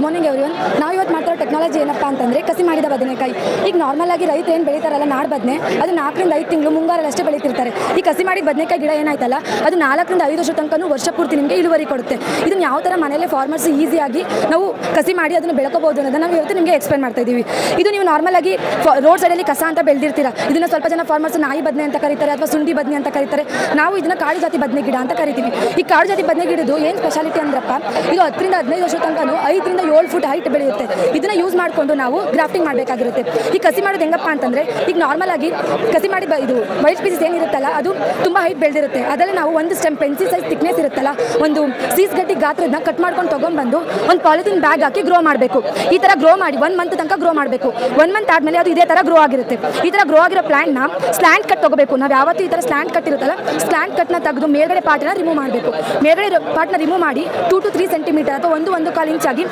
Morning everyone. ನಾವು ಇವತ್ತು ಮಾಡ್ತಿರೋ ಟೆಕ್ನಾಲಜಿ ಏನಪ್ಪ ಅಂತಂದರೆ ಕಸಿ ಮಾಡಿದ ಬದನೆಕಾಯಿ. ಈಗ ನಾರ್ಮಲ್ ಆಗಿ ರೈತರು ಏನು ಬೆಳೀತಾರಲ್ಲ ನಾಡು ಬದನೆ, ಅದು 4 ರಿಂದ 5 ತಿಂಗಳು ಮುಂಗಾರಲ್ಲಿ ಅಷ್ಟೇ ಬೆಳೀತಿರ್ತಾರೆ. ಈ ಕಸಿ ಮಾಡಿದ ಬದನೆಕಾಯಿ ಗಿಡ ಏನಾಯ್ತಲ್ಲ, ಅದು 4 ರಿಂದ 5 ವರ್ಷ ತನಕ ವರ್ಷ ಪೂರ್ತಿ ನಿಮಗೆ ಇಳುವರಿ ಕೊಡುತ್ತೆ. ಇದನ್ನು ಯಾವ ಥರ ಮನೆಯಲ್ಲೇ ಫಾರ್ಮರ್ಸ್ ಈಸಿಯಾಗಿ ನಾವು ಕಸಿ ಮಾಡಿ ಅದನ್ನು ಬೆಳ್ಕೋಬಹುದು ಅನ್ನೋದನ್ನ ನಾವು ಇವತ್ತು ನಿಮಗೆ ಎಕ್ಸ್ಪ್ಲೇನ್ ಮಾಡ್ತಾ ಇದ್ದೀವಿ. ಇದು ನೀವು ನಾರ್ಮಲ್ ಆಗಿ ರೋಡ್ ಸೈಡಲ್ಲಿ ಕಸ ಅಂತ ಬೆಳೆದಿರ್ತೀರಾ. ಇದನ್ನು ಸ್ವಲ್ಪ ಜನ ಫಾರ್ಮರ್ಸ್ ನಾಯಿ ಬದನೆ ಅಂತ ಕರೀತಾರೆ ಅಥವಾ ಸುಂಡಿ ಬದನೆ ಅಂತ ಕರೀತಾರೆ. ನಾವು ಇದನ್ನ ಕಾಡು ಜಾತಿ ಬದನೆ ಗಿಡ ಅಂತ ಕರಿತೀವಿ. ಈ ಕಾಡು ಜಾತಿ ಬದನೆ ಗಿಡದು ಏನು ಸ್ಪೆಷಾಲಿಟಿ ಅಂದ್ರಪ್ಪ, ಇದು 10 ರಿಂದ 15 ವರ್ಷ ತನಕ 5 ರಿಂದ 7 ಫುಟ್ ಹೈಟ್ ಬೆಳೆಯುತ್ತೆ. ಇದನ್ನ ಯೂಸ್ ಮಾಡಿಕೊಂಡು ನಾವು ಗ್ರಾಫ್ಟಿಂಗ್ ಮಾಡಬೇಕಾಗಿರುತ್ತೆ. ಈ ಕಸಿ ಮಾಡೋದು ಹೆಂಗಪ್ಪ ಅಂತಂದರೆ, ಈಗ ನಾರ್ಮಲ್ ಆಗಿ ಕಸಿ ಮಾಡಿ ಇದು ವೈಟ್ ಸ್ಪೀಸಸ್ ಏನಿರುತ್ತಲ್ಲ ಅದು ತುಂಬ ಹೈಟ್ ಬೆಳೆದಿರುತ್ತೆ. ಅದರಲ್ಲಿ ನಾವು ಒಂದು ಸ್ಟೆಮ್ ಪೆನ್ಸಿಲ್ ಸೈಜ್ ಥಿಕ್ನೆಸ್ ಇರುತ್ತಲ್ಲ, ಒಂದು ಸೀಸ್ ಗಡ್ಡಿ ಗಾತ್ರದನ್ನ ಕಟ್ ಮಾಡ್ಕೊಂಡು ತೊಗೊಂಡ್ಬಂದು ಒಂದು ಪಾಲಿಥಿನ್ ಬ್ಯಾಗ್ ಹಾಕಿ ಗ್ರೋ ಮಾಡಬೇಕು. ಈ ಥರ ಗ್ರೋ ಮಾಡಿ 1 ಮಂತ್ ತನಕ ಗ್ರೋ ಮಾಡಬೇಕು. 1 ಮಂತ್ ಆದಮೇಲೆ ಅದು ಇದೇ ಥರ ಗ್ರೋ ಆಗಿರುತ್ತೆ. ಈ ಥರ ಗ್ರೋ ಆಗಿರೋ ಪ್ಲಾಂಟ್ನ ಸ್ಲ್ಯಾಂಟ್ ಕಟ್ ತೊಗೋಬೇಕು. ನಾವು ಯಾವತ್ತೂ ಈ ಥರ ಸ್ಲ್ಯಾಂಟ್ ಕಟ್ ಇರುತ್ತಲ್ಲ, ಸ್ಲ್ಯಾಂಟ್ ಕಟ್ನ ತೆಗೆದು ಮೇಲ್ಗಡೆ ಪಾರ್ಟ್ನ ರಿಮೂವ್ ಮಾಡಬೇಕು. ಮೇಲ್ಗಡೆ ಪಾರ್ಟ್ನ ರಿಮೂವ್ ಮಾಡಿ 2 to 3 ಸೆಂಟಿಮೀಟರ್ ಅಥವಾ 1.25 ಇಂಚ್ ಆಗಿ